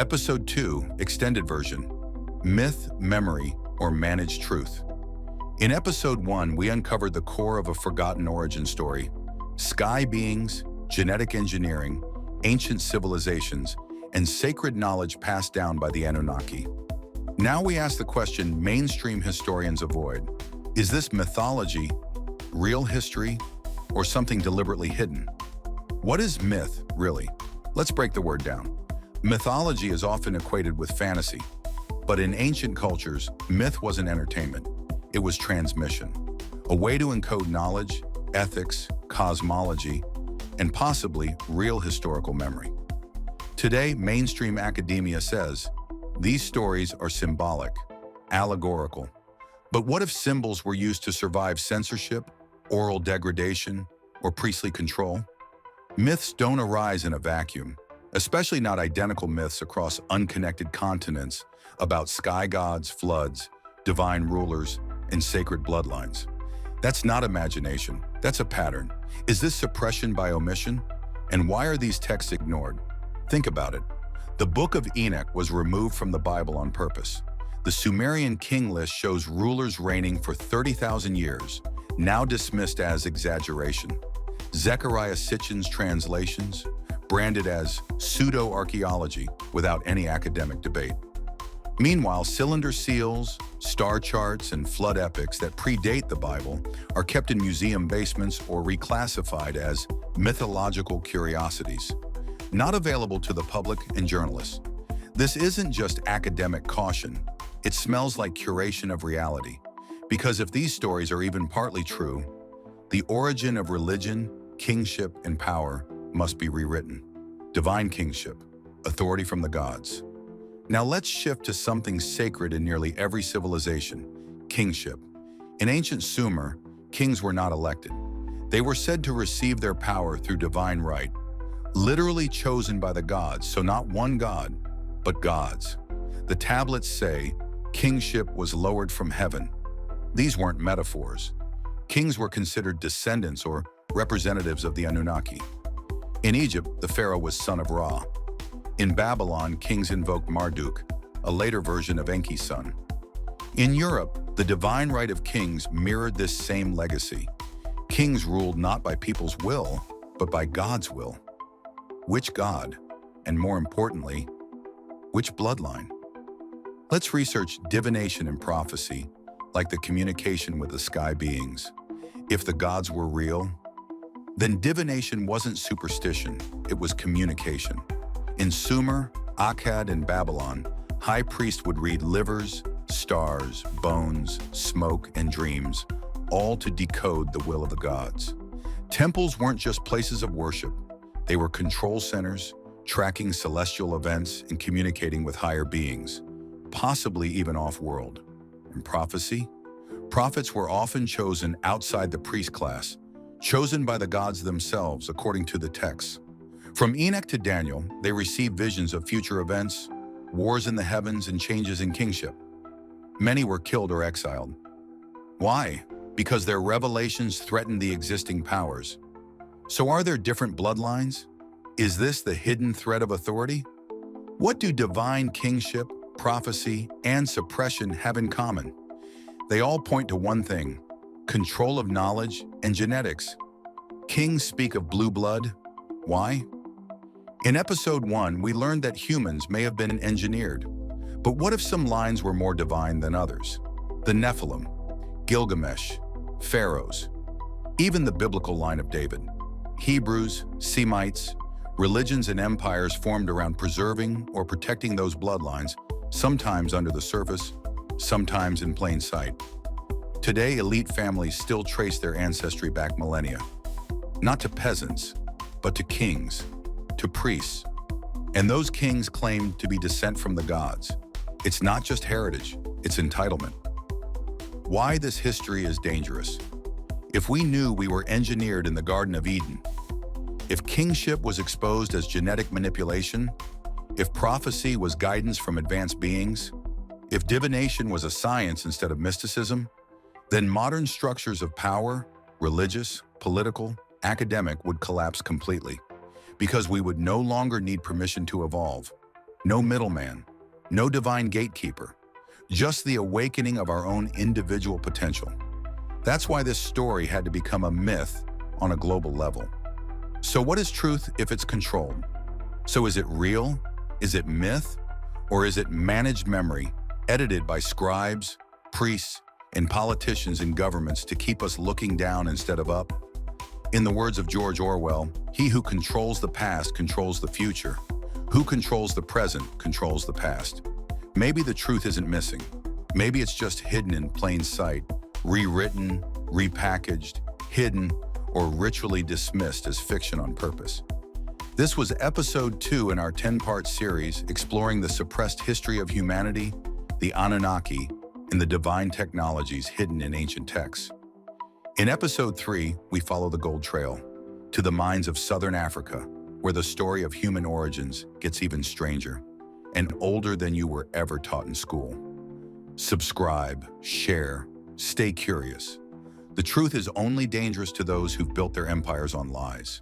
Episode 2, Extended Version, Myth, Memory, or Managed Truth. In Episode 1, we uncovered the core of a forgotten origin story: sky beings, genetic engineering, ancient civilizations, and sacred knowledge passed down by the Anunnaki. Now we ask the question mainstream historians avoid: is this mythology, real history, or something deliberately hidden? What is myth, really? Let's break the word down. Mythology is often equated with fantasy, but in ancient cultures, myth wasn't entertainment. It was transmission, a way to encode knowledge, ethics, cosmology, and possibly real historical memory. Today, mainstream academia says these stories are symbolic, allegorical. But what if symbols were used to survive censorship, oral degradation, or priestly control? Myths don't arise in a vacuum, especially not identical myths across unconnected continents about sky gods, floods, divine rulers, and sacred bloodlines. That's not imagination, that's a pattern. Is this suppression by omission? And why are these texts ignored? Think about it. The Book of Enoch was removed from the Bible on purpose. The Sumerian King List shows rulers reigning for 30,000 years, now dismissed as exaggeration. Zecharia Sitchin's translations, branded as pseudo-archaeology without any academic debate. Meanwhile, cylinder seals, star charts, and flood epics that predate the Bible are kept in museum basements or reclassified as mythological curiosities, not available to the public and journalists. This isn't just academic caution, it smells like curation of reality. Because if these stories are even partly true, the origin of religion, kingship, and power must be rewritten. Divine kingship, authority from the gods. Now let's shift to something sacred in nearly every civilization: kingship. In ancient Sumer, kings were not elected. They were said to receive their power through divine right, literally chosen by the gods, so not one god, but gods. The tablets say kingship was lowered from heaven. These weren't metaphors. Kings were considered descendants or representatives of the Anunnaki. In Egypt, the pharaoh was son of Ra. In Babylon, kings invoked Marduk, a later version of Enki's son. In Europe, the divine right of kings mirrored this same legacy. Kings ruled not by people's will, but by God's will. Which God? And more importantly, which bloodline? Let's research divination and prophecy, like the communication with the sky beings. If the gods were real, then divination wasn't superstition, it was communication. In Sumer, Akkad, and Babylon, high priests would read livers, stars, bones, smoke, and dreams, all to decode the will of the gods. Temples weren't just places of worship, they were control centers, tracking celestial events and communicating with higher beings, possibly even off-world. And prophecy? Prophets were often chosen outside the priest class, chosen by the gods themselves according to the texts. From Enoch to Daniel, they received visions of future events, wars in the heavens, and changes in kingship. Many were killed or exiled. Why? Because their revelations threatened the existing powers. So are there different bloodlines? Is this the hidden thread of authority? What do divine kingship, prophecy, and suppression have in common? They all point to one thing: control of knowledge and genetics. Kings speak of blue blood. Why? In Episode 1, we learned that humans may have been engineered. But what if some lines were more divine than others? The Nephilim, Gilgamesh, Pharaohs, even the biblical line of David. Hebrews, Semites, religions and empires formed around preserving or protecting those bloodlines, sometimes under the surface, sometimes in plain sight. Today, elite families still trace their ancestry back millennia, not to peasants, but to kings, to priests. And those kings claim to be descent from the gods. It's not just heritage, it's entitlement. Why this history is dangerous? If we knew we were engineered in the Garden of Eden, if kingship was exposed as genetic manipulation, if prophecy was guidance from advanced beings, if divination was a science instead of mysticism, then modern structures of power, religious, political, academic, would collapse completely, because we would no longer need permission to evolve. No middleman, no divine gatekeeper, just the awakening of our own individual potential. That's why this story had to become a myth on a global level. So what is truth if it's controlled? So is it real? Is it myth? Or is it managed memory, edited by scribes, priests, and politicians in governments to keep us looking down instead of up? In the words of George Orwell, he who controls the past controls the future. Who controls the present controls the past. Maybe the truth isn't missing. Maybe it's just hidden in plain sight, rewritten, repackaged, hidden, or ritually dismissed as fiction on purpose. This was episode 2 in our 10-part series exploring the suppressed history of humanity, the Anunnaki, and the divine technologies hidden in ancient texts. In episode 3, we follow the Gold Trail to the mines of southern Africa, where the story of human origins gets even stranger and older than you were ever taught in school. Subscribe, share, stay curious. The truth is only dangerous to those who've built their empires on lies.